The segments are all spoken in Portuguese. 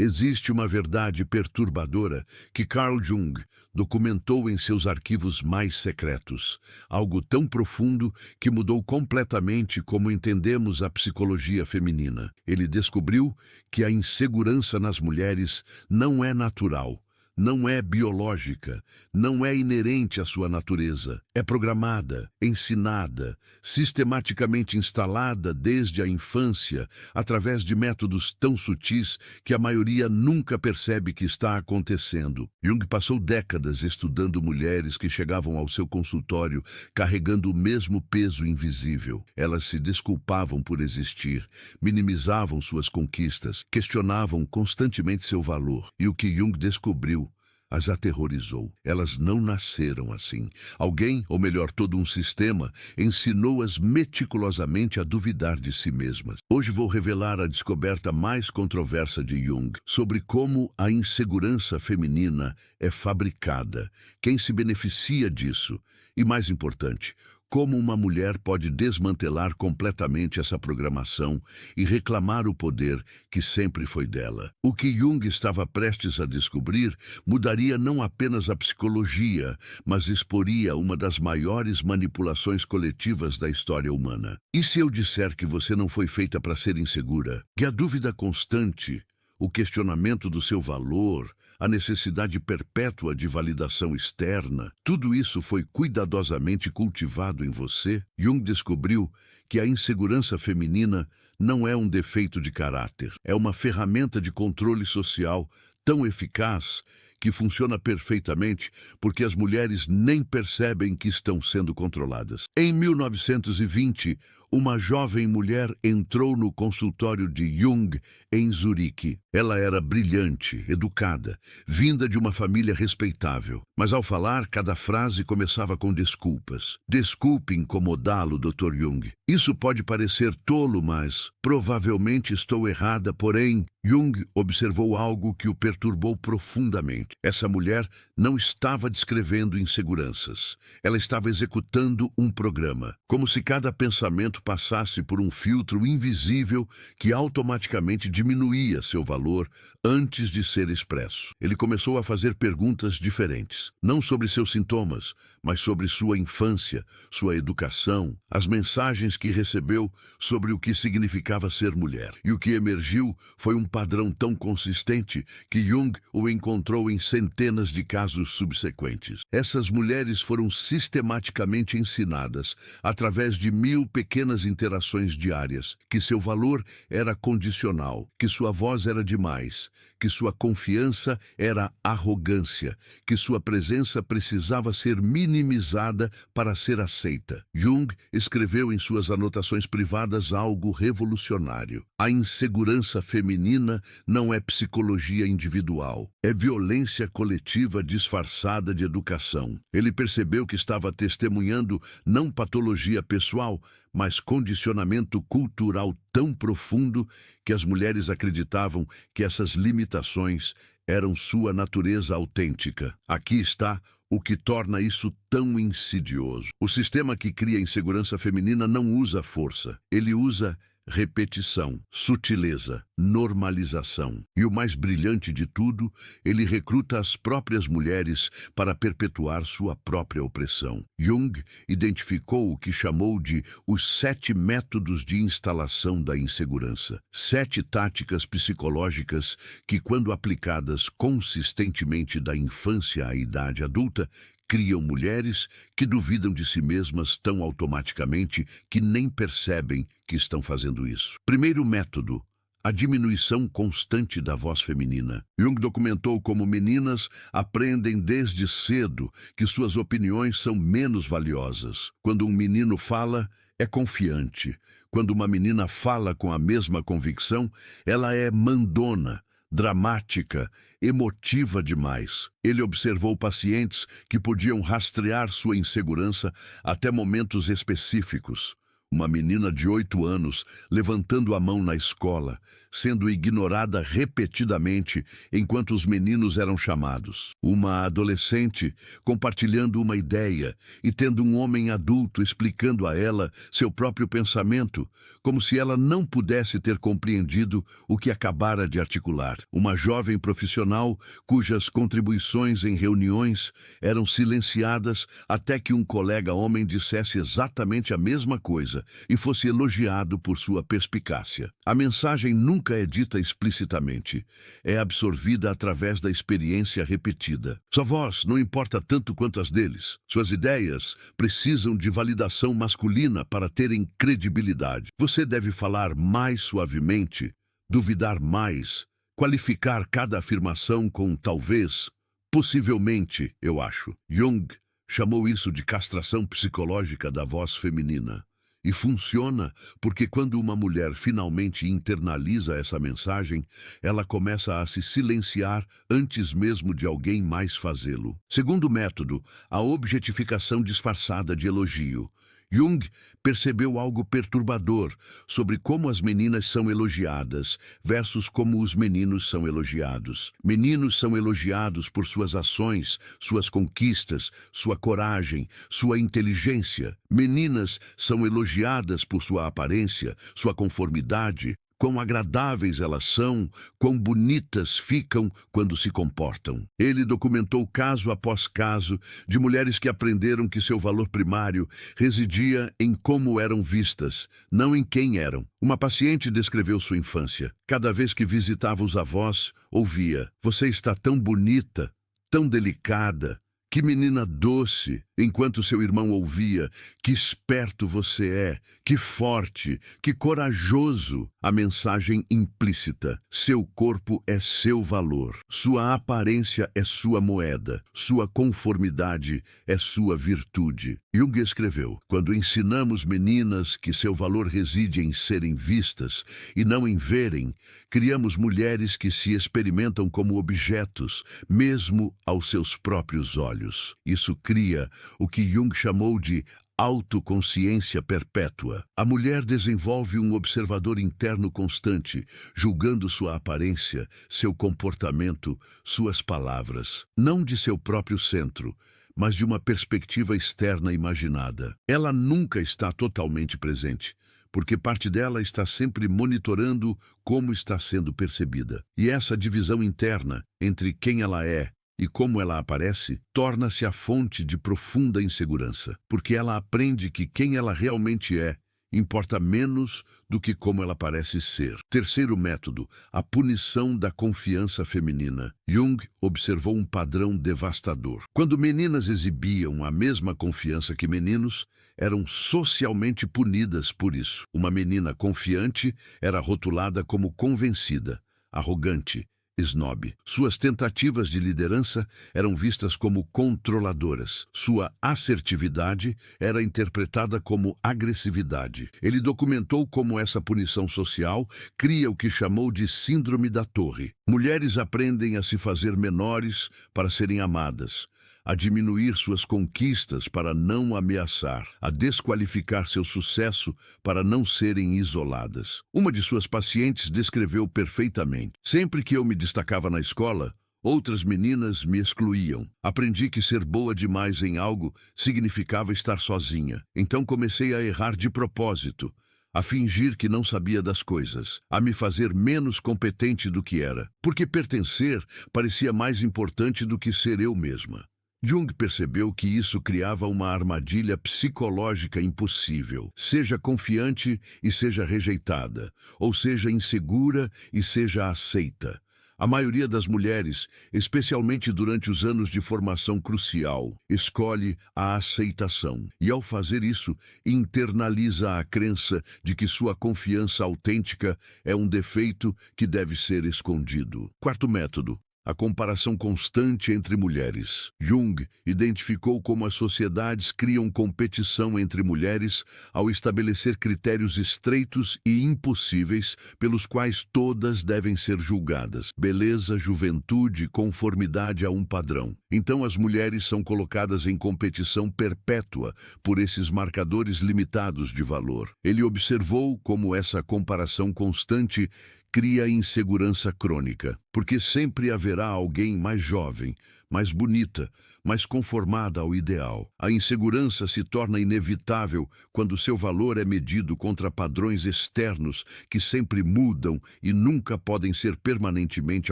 Existe uma verdade perturbadora que Carl Jung documentou em seus arquivos mais secretos, algo tão profundo que mudou completamente como entendemos a psicologia feminina. Ele descobriu que a insegurança nas mulheres não é natural, não é biológica, não é inerente à sua natureza. É programada, ensinada, sistematicamente instalada desde a infância, através de métodos tão sutis que a maioria nunca percebe que está acontecendo. Jung passou décadas estudando mulheres que chegavam ao seu consultório carregando o mesmo peso invisível. Elas se desculpavam por existir, minimizavam suas conquistas, questionavam constantemente seu valor. E o que Jung descobriu as aterrorizou. Elas não nasceram assim. Alguém, ou melhor, todo um sistema, ensinou-as meticulosamente a duvidar de si mesmas. Hoje vou revelar a descoberta mais controversa de Jung sobre como a insegurança feminina é fabricada, quem se beneficia disso e, mais importante, como uma mulher pode desmantelar completamente essa programação e reclamar o poder que sempre foi dela. O que Jung estava prestes a descobrir mudaria não apenas a psicologia, mas exporia uma das maiores manipulações coletivas da história humana. E se eu disser que você não foi feita para ser insegura? Que a dúvida constante, o questionamento do seu valor, a necessidade perpétua de validação externa, tudo isso foi cuidadosamente cultivado em você? Jung descobriu que a insegurança feminina não é um defeito de caráter, é uma ferramenta de controle social tão eficaz que funciona perfeitamente porque as mulheres nem percebem que estão sendo controladas. Em 1920, uma jovem mulher entrou no consultório de Jung em Zurique. Ela era brilhante, educada, vinda de uma família respeitável. Mas ao falar, cada frase começava com desculpas. Desculpe incomodá-lo, Dr. Jung. Isso pode parecer tolo, mas provavelmente estou errada, porém, Jung observou algo que o perturbou profundamente. Essa mulher não estava descrevendo inseguranças. Ela estava executando um programa, como se cada pensamento passasse por um filtro invisível que automaticamente diminuía seu valor antes de ser expresso. Ele começou a fazer perguntas diferentes, não sobre seus sintomas, mas sobre sua infância, sua educação, as mensagens que recebeu sobre o que significava ser mulher. E o que emergiu foi um padrão tão consistente que Jung o encontrou em centenas de casos subsequentes. Essas mulheres foram sistematicamente ensinadas, através de 1000 pequenas interações diárias, que seu valor era condicional, que sua voz era demais, que sua confiança era arrogância, que sua presença precisava ser minimizada para ser aceita. Jung escreveu em suas anotações privadas algo revolucionário. A insegurança feminina não é psicologia individual, é violência coletiva disfarçada de educação. Ele percebeu que estava testemunhando não patologia pessoal, mas condicionamento cultural tão profundo que as mulheres acreditavam que essas limitações eram sua natureza autêntica. Aqui está o que torna isso tão insidioso. O sistema que cria insegurança feminina não usa força, ele usa repetição, sutileza, normalização. E o mais brilhante de tudo, ele recruta as próprias mulheres para perpetuar sua própria opressão. Jung identificou o que chamou de os 7 métodos de instalação da insegurança. 7 táticas psicológicas que, quando aplicadas consistentemente da infância à idade adulta, criam mulheres que duvidam de si mesmas tão automaticamente que nem percebem que estão fazendo isso. Primeiro método, a diminuição constante da voz feminina. Jung documentou como meninas aprendem desde cedo que suas opiniões são menos valiosas. Quando um menino fala, é confiante. Quando uma menina fala com a mesma convicção, ela é mandona, dramática, emotiva demais. Ele observou pacientes que podiam rastrear sua insegurança até momentos específicos. Uma menina de 8 anos, levantando a mão na escola, sendo ignorada repetidamente enquanto os meninos eram chamados. Uma adolescente compartilhando uma ideia e tendo um homem adulto explicando a ela seu próprio pensamento, como se ela não pudesse ter compreendido o que acabara de articular. Uma jovem profissional cujas contribuições em reuniões eram silenciadas até que um colega homem dissesse exatamente a mesma coisa e fosse elogiado por sua perspicácia. A mensagem nunca é dita explicitamente, é absorvida através da experiência repetida. Sua voz não importa tanto quanto as deles. Suas ideias precisam de validação masculina para terem credibilidade. Você deve falar mais suavemente, duvidar mais, qualificar cada afirmação com talvez, possivelmente, eu acho. Jung chamou isso de castração psicológica da voz feminina. E funciona porque quando uma mulher finalmente internaliza essa mensagem, ela começa a se silenciar antes mesmo de alguém mais fazê-lo. Segundo método, a objetificação disfarçada de elogio. Jung percebeu algo perturbador sobre como as meninas são elogiadas versus como os meninos são elogiados. Meninos são elogiados por suas ações, suas conquistas, sua coragem, sua inteligência. Meninas são elogiadas por sua aparência, sua conformidade, quão agradáveis elas são, quão bonitas ficam quando se comportam. Ele documentou caso após caso de mulheres que aprenderam que seu valor primário residia em como eram vistas, não em quem eram. Uma paciente descreveu sua infância. Cada vez que visitava os avós, ouvia: "Você está tão bonita, tão delicada. Que menina doce", enquanto seu irmão ouvia: "Que esperto você é, que forte, que corajoso." A mensagem implícita: seu corpo é seu valor, sua aparência é sua moeda, sua conformidade é sua virtude. Jung escreveu: quando ensinamos meninas que seu valor reside em serem vistas e não em verem, criamos mulheres que se experimentam como objetos, mesmo aos seus próprios olhos. Isso cria o que Jung chamou de autoconsciência perpétua. A mulher desenvolve um observador interno constante, julgando sua aparência, seu comportamento, suas palavras, não de seu próprio centro, mas de uma perspectiva externa imaginada. Ela nunca está totalmente presente, porque parte dela está sempre monitorando como está sendo percebida. E essa divisão interna entre quem ela é e como ela aparece, torna-se a fonte de profunda insegurança, porque ela aprende que quem ela realmente é importa menos do que como ela parece ser. Terceiro método, a punição da confiança feminina. Jung observou um padrão devastador. Quando meninas exibiam a mesma confiança que meninos, eram socialmente punidas por isso. Uma menina confiante era rotulada como convencida, arrogante, snob. Suas tentativas de liderança eram vistas como controladoras. Sua assertividade era interpretada como agressividade. Ele documentou como essa punição social cria o que chamou de síndrome da torre. Mulheres aprendem a se fazer menores para serem amadas, a diminuir suas conquistas para não ameaçar, a desqualificar seu sucesso para não serem isoladas. Uma de suas pacientes descreveu perfeitamente: sempre que eu me destacava na escola, outras meninas me excluíam. Aprendi que ser boa demais em algo significava estar sozinha. Então comecei a errar de propósito, a fingir que não sabia das coisas, a me fazer menos competente do que era, porque pertencer parecia mais importante do que ser eu mesma. Jung percebeu que isso criava uma armadilha psicológica impossível. Seja confiante e seja rejeitada, ou seja insegura e seja aceita. A maioria das mulheres, especialmente durante os anos de formação crucial, escolhe a aceitação e, ao fazer isso, internaliza a crença de que sua confiança autêntica é um defeito que deve ser escondido. Quarto método: a comparação constante entre mulheres. Jung identificou como as sociedades criam competição entre mulheres ao estabelecer critérios estreitos e impossíveis pelos quais todas devem ser julgadas: beleza, juventude, conformidade a um padrão. Então as mulheres são colocadas em competição perpétua por esses marcadores limitados de valor. Ele observou como essa comparação constante cria insegurança crônica, porque sempre haverá alguém mais jovem, mais bonita, mais conformada ao ideal. A insegurança se torna inevitável quando seu valor é medido contra padrões externos que sempre mudam e nunca podem ser permanentemente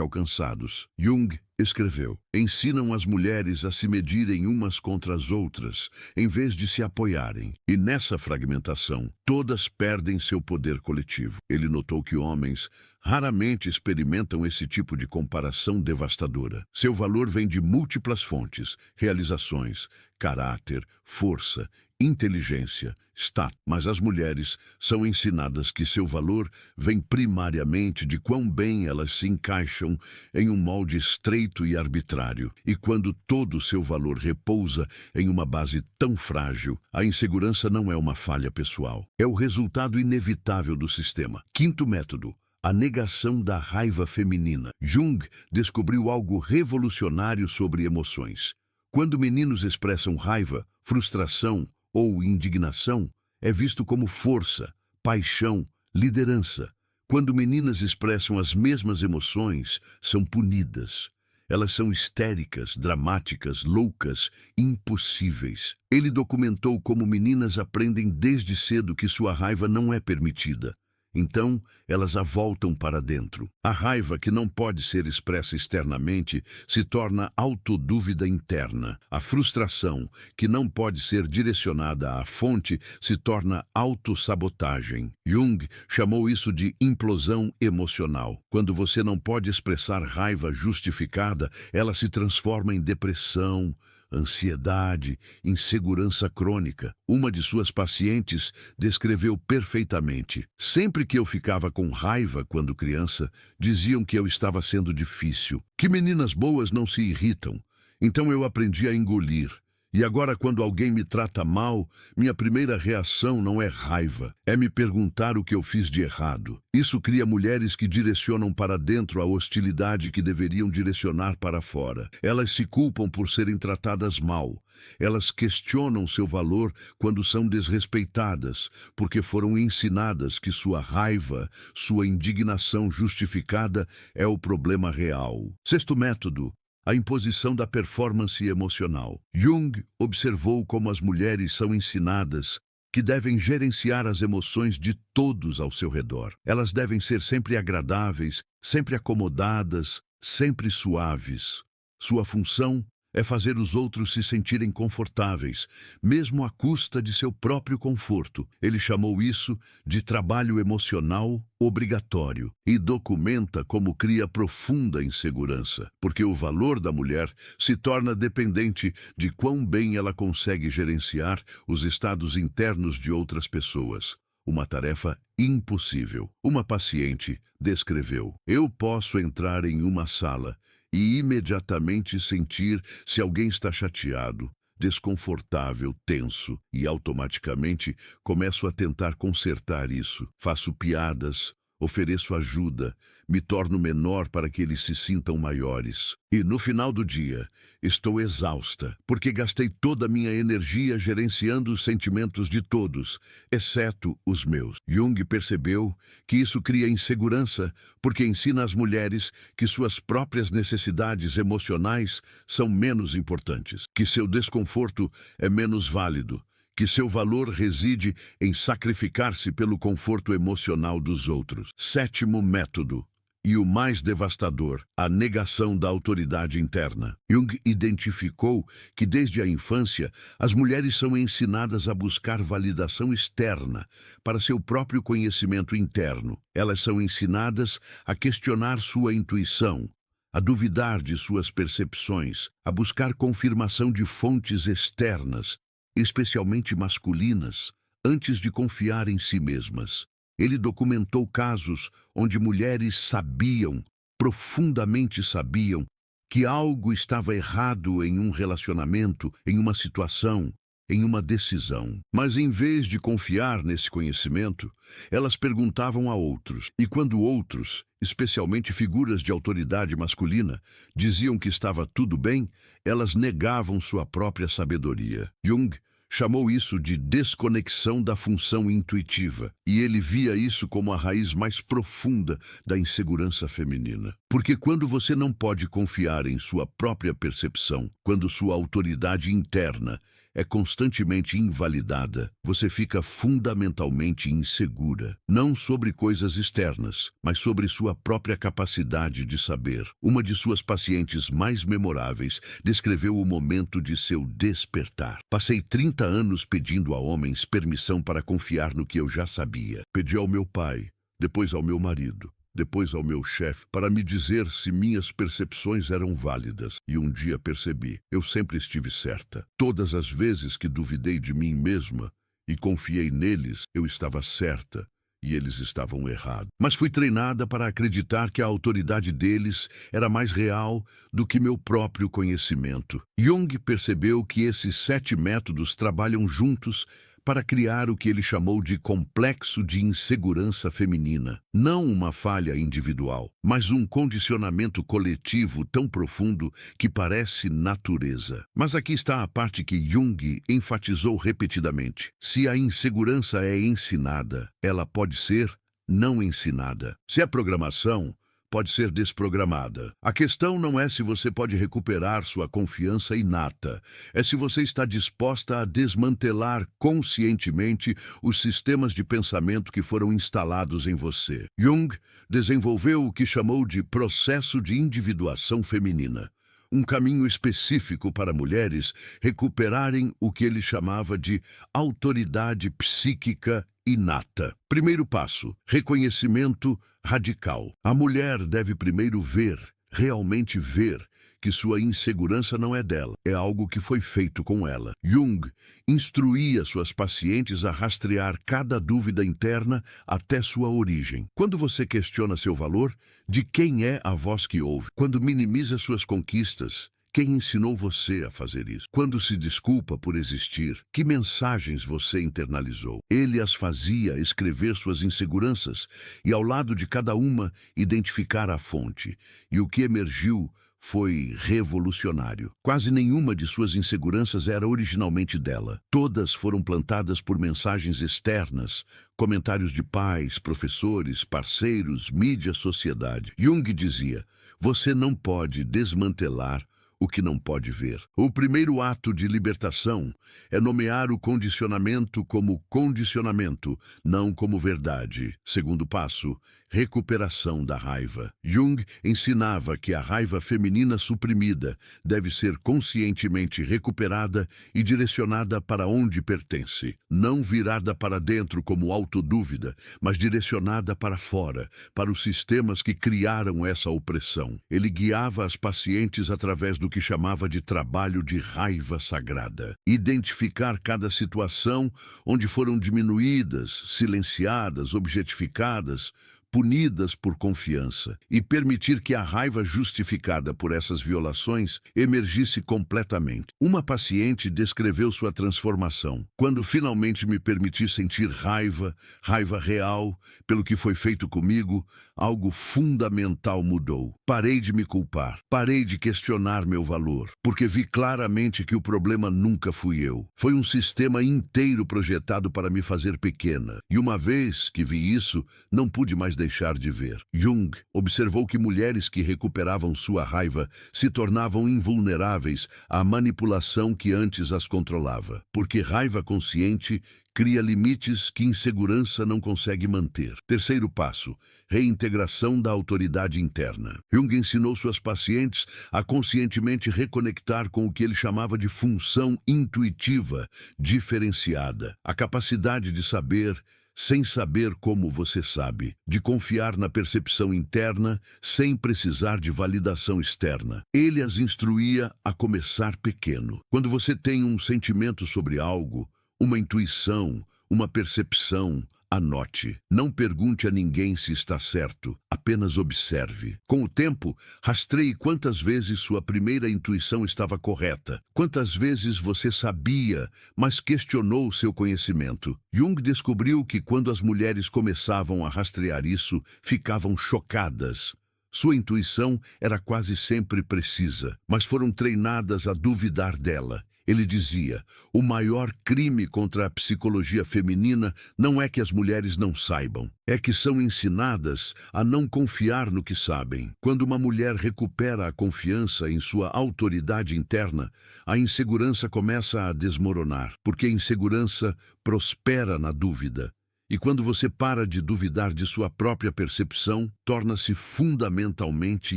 alcançados. Jung escreveu: ensinam as mulheres a se medirem umas contra as outras, em vez de se apoiarem. E nessa fragmentação, todas perdem seu poder coletivo. Ele notou que homens raramente experimentam esse tipo de comparação devastadora. Seu valor vem de múltiplas fontes: realizações, caráter, força, inteligência, status. Mas as mulheres são ensinadas que seu valor vem primariamente de quão bem elas se encaixam em um molde estreito e arbitrário. E quando todo o seu valor repousa em uma base tão frágil, a insegurança não é uma falha pessoal. É o resultado inevitável do sistema. Quinto método: a negação da raiva feminina. Jung descobriu algo revolucionário sobre emoções. Quando meninos expressam raiva, frustração ou indignação, é visto como força, paixão, liderança. Quando meninas expressam as mesmas emoções, são punidas. Elas são histéricas, dramáticas, loucas, impossíveis. Ele documentou como meninas aprendem desde cedo que sua raiva não é permitida. Então, elas a voltam para dentro. A raiva, que não pode ser expressa externamente, se torna autodúvida interna. A frustração, que não pode ser direcionada à fonte, se torna autossabotagem. Jung chamou isso de implosão emocional. Quando você não pode expressar raiva justificada, ela se transforma em depressão, ansiedade, insegurança crônica. Uma de suas pacientes descreveu perfeitamente: sempre que eu ficava com raiva quando criança, diziam que eu estava sendo difícil, que meninas boas não se irritam. Então eu aprendi a engolir. E agora, quando alguém me trata mal, minha primeira reação não é raiva, é me perguntar o que eu fiz de errado. Isso cria mulheres que direcionam para dentro a hostilidade que deveriam direcionar para fora. Elas se culpam por serem tratadas mal. Elas questionam seu valor quando são desrespeitadas, porque foram ensinadas que sua raiva, sua indignação justificada é o problema real. Sexto método: a imposição da performance emocional. Jung observou como as mulheres são ensinadas que devem gerenciar as emoções de todos ao seu redor. Elas devem ser sempre agradáveis, sempre acomodadas, sempre suaves. Sua função é fazer os outros se sentirem confortáveis, mesmo à custa de seu próprio conforto. Ele chamou isso de trabalho emocional obrigatório e documenta como cria profunda insegurança, porque o valor da mulher se torna dependente de quão bem ela consegue gerenciar os estados internos de outras pessoas. Uma tarefa impossível. Uma paciente descreveu: eu posso entrar em uma sala e imediatamente sentir se alguém está chateado, desconfortável, tenso, e automaticamente começo a tentar consertar isso. Faço piadas, ofereço ajuda, me torno menor para que eles se sintam maiores. E no final do dia, estou exausta, porque gastei toda a minha energia gerenciando os sentimentos de todos, exceto os meus. Jung percebeu que isso cria insegurança, porque ensina às mulheres que suas próprias necessidades emocionais são menos importantes, que seu desconforto é menos válido, que seu valor reside em sacrificar-se pelo conforto emocional dos outros. Sétimo método, e o mais devastador: a negação da autoridade interna. Jung identificou que desde a infância as mulheres são ensinadas a buscar validação externa para seu próprio conhecimento interno. Elas são ensinadas a questionar sua intuição, a duvidar de suas percepções, a buscar confirmação de fontes externas, especialmente masculinas, antes de confiar em si mesmas. Ele documentou casos onde mulheres sabiam, profundamente sabiam, que algo estava errado em um relacionamento, em uma situação, em uma decisão. Mas em vez de confiar nesse conhecimento, elas perguntavam a outros. E quando outros, especialmente figuras de autoridade masculina, diziam que estava tudo bem, elas negavam sua própria sabedoria. Jung chamou isso de desconexão da função intuitiva, e ele via isso como a raiz mais profunda da insegurança feminina. Porque quando você não pode confiar em sua própria percepção, quando sua autoridade interna é constantemente invalidada, você fica fundamentalmente insegura, não sobre coisas externas, mas sobre sua própria capacidade de saber. Uma de suas pacientes mais memoráveis descreveu o momento de seu despertar. Passei 30 anos pedindo a homens permissão para confiar no que eu já sabia. Pedi ao meu pai, depois ao meu marido, depois ao meu chefe, para me dizer se minhas percepções eram válidas. E um dia percebi, eu sempre estive certa. Todas as vezes que duvidei de mim mesma e confiei neles, eu estava certa e eles estavam errados. Mas fui treinada para acreditar que a autoridade deles era mais real do que meu próprio conhecimento. Jung percebeu que esses 7 métodos trabalham juntos para criar o que ele chamou de complexo de insegurança feminina. Não uma falha individual, mas um condicionamento coletivo tão profundo que parece natureza. Mas aqui está a parte que Jung enfatizou repetidamente. Se a insegurança é ensinada, ela pode ser não ensinada. Se é programação, pode ser desprogramada. A questão não é se você pode recuperar sua confiança inata, é se você está disposta a desmantelar conscientemente os sistemas de pensamento que foram instalados em você. Jung desenvolveu o que chamou de processo de individuação feminina, um caminho específico para mulheres recuperarem o que ele chamava de autoridade psíquica inata. Primeiro passo: reconhecimento radical. A mulher deve primeiro ver, realmente ver, que sua insegurança não é dela, é algo que foi feito com ela. Jung instruía suas pacientes a rastrear cada dúvida interna até sua origem. Quando você questiona seu valor, de quem é a voz que ouve? Quando minimiza suas conquistas, quem ensinou você a fazer isso? Quando se desculpa por existir, que mensagens você internalizou? Ele as fazia escrever suas inseguranças e, ao lado de cada uma, identificar a fonte. E o que emergiu foi revolucionário. Quase nenhuma de suas inseguranças era originalmente dela. Todas foram plantadas por mensagens externas, comentários de pais, professores, parceiros, mídia, sociedade. Jung dizia: você não pode desmantelar o que não pode ver. O primeiro ato de libertação é nomear o condicionamento como condicionamento, não como verdade. Segundo passo: recuperação da raiva. Jung ensinava que a raiva feminina suprimida deve ser conscientemente recuperada e direcionada para onde pertence. Não virada para dentro como autodúvida, mas direcionada para fora, para os sistemas que criaram essa opressão. Ele guiava as pacientes através do que chamava de trabalho de raiva sagrada. Identificar cada situação onde foram diminuídas, silenciadas, objetificadas, punidas por confiança, e permitir que a raiva justificada por essas violações emergisse completamente. Uma paciente descreveu sua transformação. Quando finalmente me permiti sentir raiva, raiva real, pelo que foi feito comigo, algo fundamental mudou. Parei de me culpar, parei de questionar meu valor, porque vi claramente que o problema nunca fui eu. Foi um sistema inteiro projetado para me fazer pequena, e uma vez que vi isso, não pude mais deixar de ver. Jung observou que mulheres que recuperavam sua raiva se tornavam invulneráveis à manipulação que antes as controlava, porque raiva consciente cria limites que insegurança não consegue manter. Terceiro passo: reintegração da autoridade interna. Jung ensinou suas pacientes a conscientemente reconectar com o que ele chamava de função intuitiva diferenciada, a capacidade de saber sem saber como você sabe, de confiar na percepção interna sem precisar de validação externa. Ele as instruía a começar pequeno. Quando você tem um sentimento sobre algo, uma intuição, uma percepção, anote. Não pergunte a ninguém se está certo, apenas observe. Com o tempo, rastreie quantas vezes sua primeira intuição estava correta, quantas vezes você sabia, mas questionou seu conhecimento. Jung descobriu que quando as mulheres começavam a rastrear isso, ficavam chocadas. Sua intuição era quase sempre precisa, mas foram treinadas a duvidar dela. Ele dizia: o maior crime contra a psicologia feminina não é que as mulheres não saibam, é que são ensinadas a não confiar no que sabem. Quando uma mulher recupera a confiança em sua autoridade interna, a insegurança começa a desmoronar, porque a insegurança prospera na dúvida. E quando você para de duvidar de sua própria percepção, torna-se fundamentalmente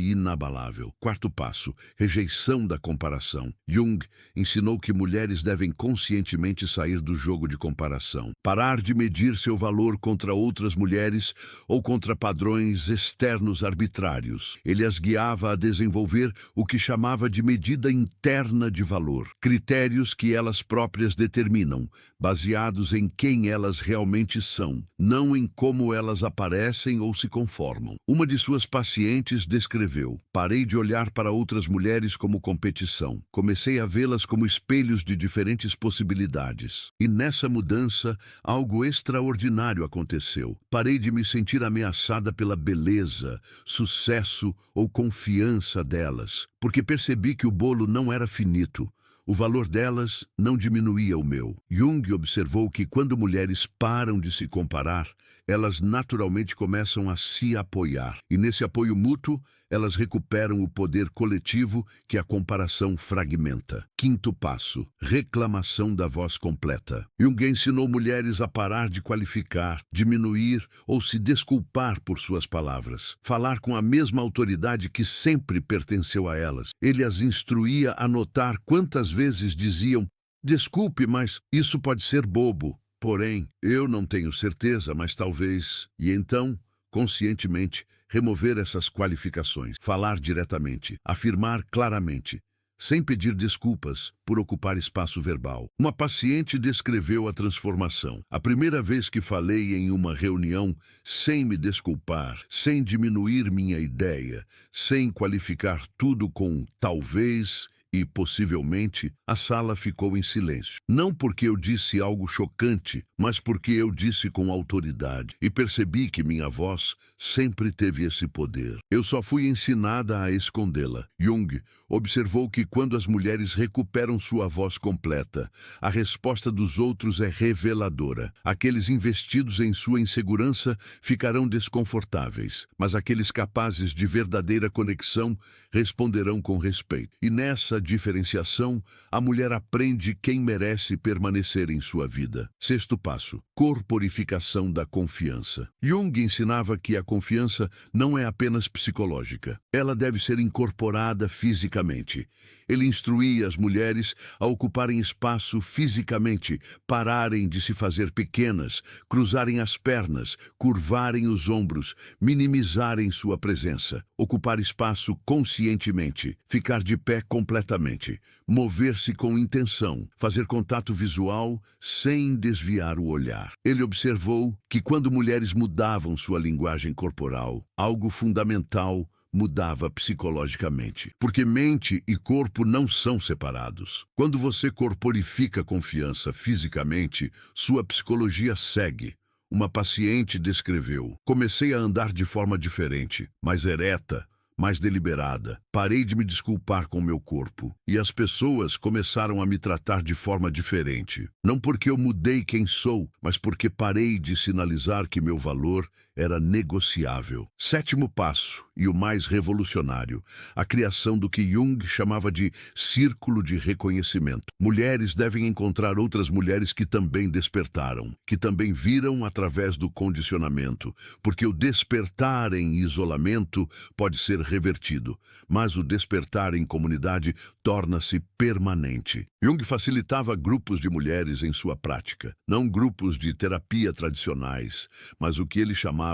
inabalável. Quarto passo: rejeição da comparação. Jung ensinou que mulheres devem conscientemente sair do jogo de comparação. Parar de medir seu valor contra outras mulheres ou contra padrões externos arbitrários. Ele as guiava a desenvolver o que chamava de medida interna de valor. Critérios que elas próprias determinam, baseados em quem elas realmente são, não em como elas aparecem ou se conformam. Uma de suas pacientes descreveu: parei de olhar para outras mulheres como competição. Comecei a vê-las como espelhos de diferentes possibilidades. E nessa mudança, algo extraordinário aconteceu. Parei de me sentir ameaçada pela beleza, sucesso ou confiança delas, porque percebi que o bolo não era finito. O valor delas não diminuía o meu. Jung observou que quando mulheres param de se comparar, elas naturalmente começam a se apoiar. E nesse apoio mútuo, elas recuperam o poder coletivo que a comparação fragmenta. Quinto passo: reclamação da voz completa. Jung ensinou mulheres a parar de qualificar, diminuir ou se desculpar por suas palavras. Falar com a mesma autoridade que sempre pertenceu a elas. Ele as instruía a notar quantas vezes diziam: desculpe, mas isso pode ser bobo. Porém, eu não tenho certeza, mas talvez. E então, conscientemente, remover essas qualificações. Falar diretamente, afirmar claramente, sem pedir desculpas por ocupar espaço verbal. Uma paciente descreveu a transformação. A primeira vez que falei em uma reunião, sem me desculpar, sem diminuir minha ideia, sem qualificar tudo com talvez e, possivelmente, a sala ficou em silêncio. Não porque eu disse algo chocante, mas porque eu disse com autoridade. E percebi que minha voz sempre teve esse poder. Eu só fui ensinada a escondê-la. Jung observou que quando as mulheres recuperam sua voz completa, a resposta dos outros é reveladora. Aqueles investidos em sua insegurança ficarão desconfortáveis, mas aqueles capazes de verdadeira conexão responderão com respeito. E nessa diferenciação, a mulher aprende quem merece permanecer em sua vida. Sexto passo: corporificação da confiança. Jung ensinava que a confiança não é apenas psicológica. Ela deve ser incorporada fisicamente. Ele instruía as mulheres a ocuparem espaço fisicamente, pararem de se fazer pequenas, cruzarem as pernas, curvarem os ombros, minimizarem sua presença, ocupar espaço conscientemente, ficar de pé completamente, mover-se com intenção, fazer contato visual sem desviar o olhar. Ele observou que quando mulheres mudavam sua linguagem corporal, algo fundamental mudava psicologicamente, porque mente e corpo não são separados. Quando você corporifica confiança fisicamente, sua psicologia segue. Uma paciente descreveu: comecei a andar de forma diferente, mais ereta, mais deliberada. Parei de me desculpar com meu corpo. E as pessoas começaram a me tratar de forma diferente. Não porque eu mudei quem sou, mas porque parei de sinalizar que meu valor era negociável. Sétimo passo, e o mais revolucionário: a criação do que Jung chamava de círculo de reconhecimento. Mulheres devem encontrar outras mulheres que também despertaram, que também viram através do condicionamento, porque o despertar em isolamento pode ser revertido, mas o despertar em comunidade torna-se permanente. Jung facilitava grupos de mulheres em sua prática, não grupos de terapia tradicionais, mas o que ele chamava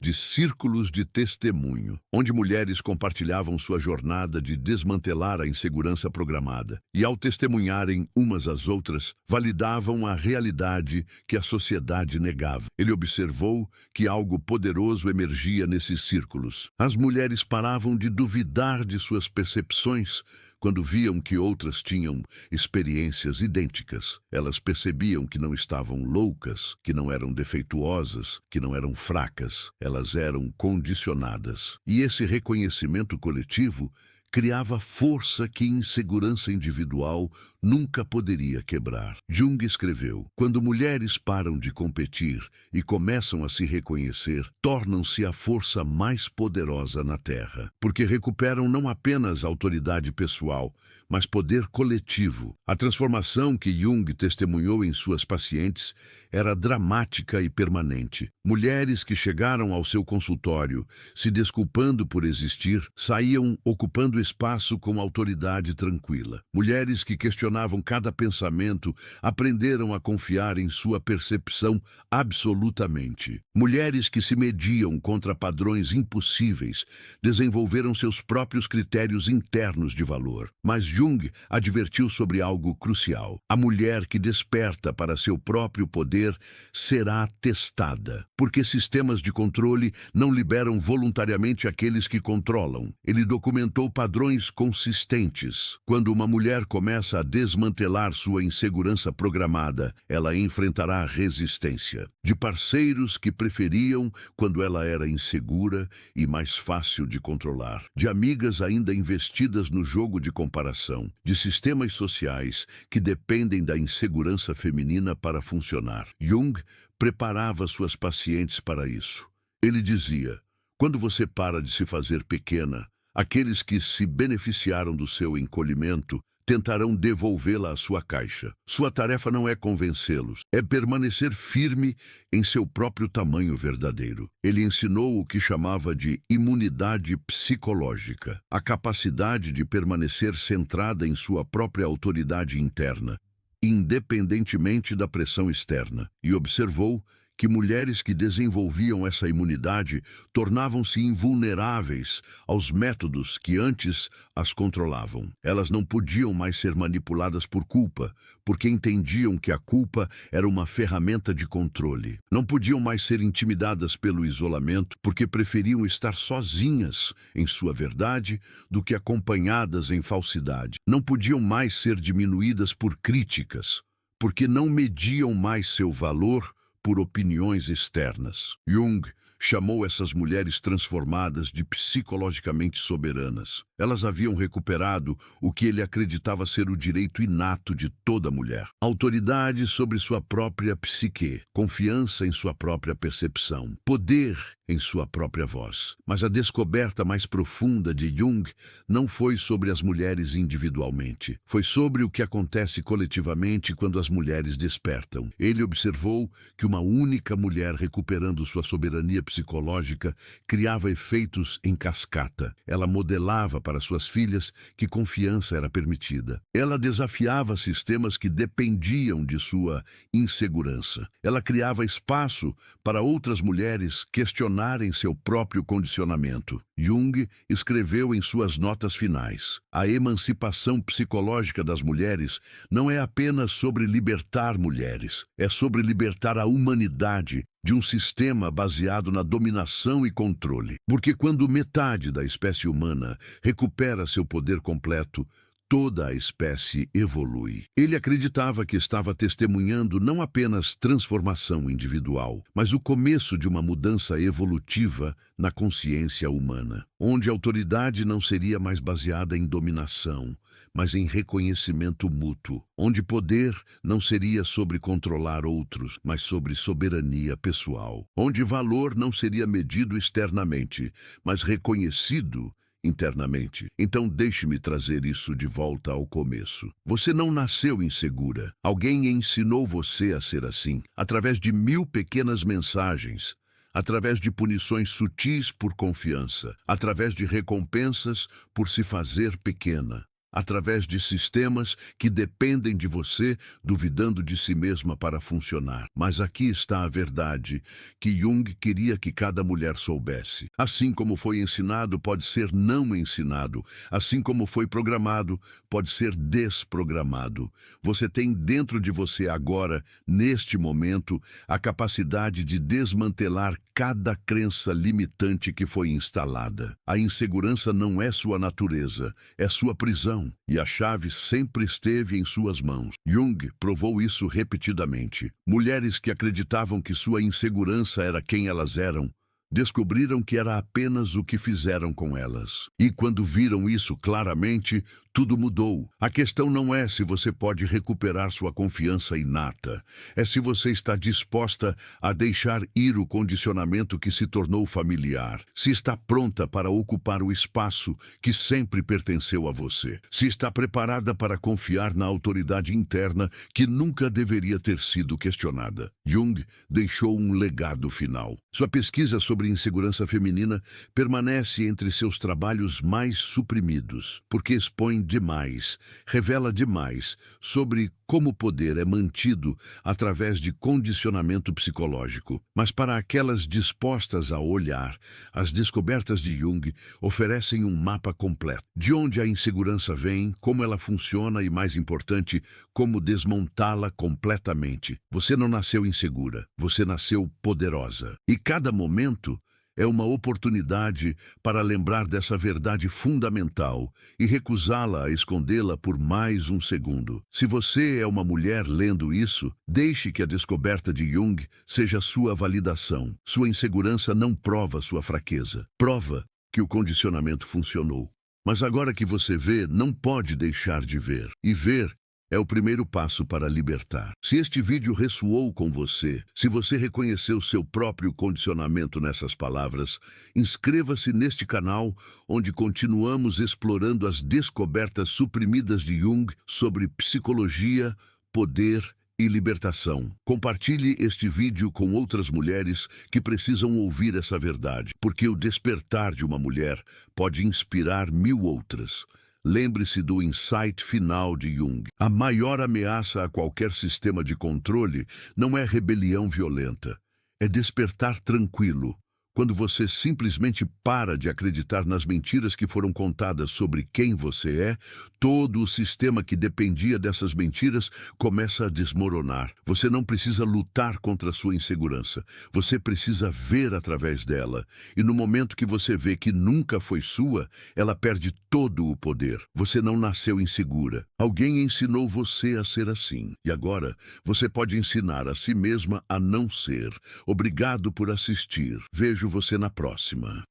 de círculos de testemunho, onde mulheres compartilhavam sua jornada de desmantelar a insegurança programada e, ao testemunharem umas às outras, validavam a realidade que a sociedade negava. Ele observou que algo poderoso emergia nesses círculos. As mulheres paravam de duvidar de suas percepções quando viam que outras tinham experiências idênticas. Elas percebiam que não estavam loucas, que não eram defeituosas, que não eram fracas. Elas eram condicionadas. E esse reconhecimento coletivo criava força que insegurança individual nunca poderia quebrar. Jung escreveu: quando mulheres param de competir e começam a se reconhecer, tornam-se a força mais poderosa na Terra, porque recuperam não apenas autoridade pessoal, mas poder coletivo. A transformação que Jung testemunhou em suas pacientes era dramática e permanente. Mulheres que chegaram ao seu consultório, se desculpando por existir, saíam ocupando espaço com autoridade tranquila. Mulheres que questionavam cada pensamento aprenderam a confiar em sua percepção absolutamente. Mulheres que se mediam contra padrões impossíveis desenvolveram seus próprios critérios internos de valor. Mas Jung advertiu sobre algo crucial: a mulher que desperta para seu próprio poder será testada, porque sistemas de controle não liberam voluntariamente aqueles que controlam. Ele documentou padrões consistentes. Quando uma mulher começa a desmantelar sua insegurança programada, ela enfrentará resistência de parceiros que preferiam quando ela era insegura e mais fácil de controlar, de amigas ainda investidas no jogo de comparação, de sistemas sociais que dependem da insegurança feminina para funcionar. Jung preparava suas pacientes para isso. Ele dizia: quando você para de se fazer pequena, aqueles que se beneficiaram do seu encolhimento tentarão devolvê-la à sua caixa. Sua tarefa não é convencê-los, é permanecer firme em seu próprio tamanho verdadeiro. Ele ensinou o que chamava de imunidade psicológica, a capacidade de permanecer centrada em sua própria autoridade interna, independentemente da pressão externa, e observou que mulheres que desenvolviam essa imunidade tornavam-se invulneráveis aos métodos que antes as controlavam. Elas não podiam mais ser manipuladas por culpa, porque entendiam que a culpa era uma ferramenta de controle. Não podiam mais ser intimidadas pelo isolamento, porque preferiam estar sozinhas em sua verdade do que acompanhadas em falsidade. Não podiam mais ser diminuídas por críticas, porque não mediam mais seu valor por opiniões externas. Jung chamou essas mulheres transformadas de psicologicamente soberanas. Elas haviam recuperado o que ele acreditava ser o direito inato de toda mulher: autoridade sobre sua própria psique, confiança em sua própria percepção, poder em sua própria voz. Mas a descoberta mais profunda de Jung não foi sobre as mulheres individualmente. Foi sobre o que acontece coletivamente quando as mulheres despertam. Ele observou que uma única mulher recuperando sua soberania psicológica criava efeitos em cascata. Ela modelava para suas filhas que confiança era permitida. Ela desafiava sistemas que dependiam de sua insegurança. Ela criava espaço para outras mulheres questionarem seu próprio condicionamento. Jung escreveu em suas notas finais: a emancipação psicológica das mulheres não é apenas sobre libertar mulheres, é sobre libertar a humanidade de um sistema baseado na dominação e controle. Porque quando metade da espécie humana recupera seu poder completo, toda a espécie evolui. Ele acreditava que estava testemunhando não apenas transformação individual, mas o começo de uma mudança evolutiva na consciência humana, onde a autoridade não seria mais baseada em dominação, mas em reconhecimento mútuo, onde poder não seria sobre controlar outros, mas sobre soberania pessoal, onde valor não seria medido externamente, mas reconhecido internamente. Então deixe-me trazer isso de volta ao começo. Você não nasceu insegura. Alguém ensinou você a ser assim, através de 1000 pequenas mensagens, através de punições sutis por confiança, através de recompensas por se fazer pequena, através de sistemas que dependem de você, duvidando de si mesma para funcionar. Mas aqui está a verdade que Jung queria que cada mulher soubesse. Assim como foi ensinado, pode ser não ensinado. Assim como foi programado, pode ser desprogramado. Você tem dentro de você agora, neste momento, a capacidade de desmantelar cada crença limitante que foi instalada. A insegurança não é sua natureza, é sua prisão. E a chave sempre esteve em suas mãos. Jung provou isso repetidamente. Mulheres que acreditavam que sua insegurança era quem elas eram, Descobriram que era apenas o que fizeram com elas. E quando viram isso claramente, tudo mudou. A questão não é se você pode recuperar sua confiança inata. É se você está disposta a deixar ir o condicionamento que se tornou familiar. Se está pronta para ocupar o espaço que sempre pertenceu a você. Se está preparada para confiar na autoridade interna que nunca deveria ter sido questionada. Jung deixou um legado final. Sua pesquisa sobre insegurança feminina permanece entre seus trabalhos mais suprimidos, porque expõe demais, revela demais sobre como o poder é mantido através de condicionamento psicológico. Mas para aquelas dispostas a olhar, as descobertas de Jung oferecem um mapa completo. De onde a insegurança vem, como ela funciona e, mais importante, como desmontá-la completamente. Você não nasceu insegura, você nasceu poderosa. E cada momento é uma oportunidade para lembrar dessa verdade fundamental e recusá-la a escondê-la por mais um segundo. Se você é uma mulher lendo isso, deixe que a descoberta de Jung seja sua validação. Sua insegurança não prova sua fraqueza. Prova que o condicionamento funcionou. Mas agora que você vê, não pode deixar de ver. E ver é o primeiro passo para libertar. Se este vídeo ressoou com você, se você reconheceu seu próprio condicionamento nessas palavras, inscreva-se neste canal, onde continuamos explorando as descobertas suprimidas de Jung sobre psicologia, poder e libertação. Compartilhe este vídeo com outras mulheres que precisam ouvir essa verdade, porque o despertar de uma mulher pode inspirar 1000 outras. Lembre-se do insight final de Jung. A maior ameaça a qualquer sistema de controle não é rebelião violenta, é despertar tranquilo. Quando você simplesmente para de acreditar nas mentiras que foram contadas sobre quem você é, todo o sistema que dependia dessas mentiras começa a desmoronar. Você não precisa lutar contra a sua insegurança. Você precisa ver através dela. E no momento que você vê que nunca foi sua, ela perde todo o poder. Você não nasceu insegura. Alguém ensinou você a ser assim. E agora, você pode ensinar a si mesma a não ser. Obrigado por assistir. Vejo você na próxima.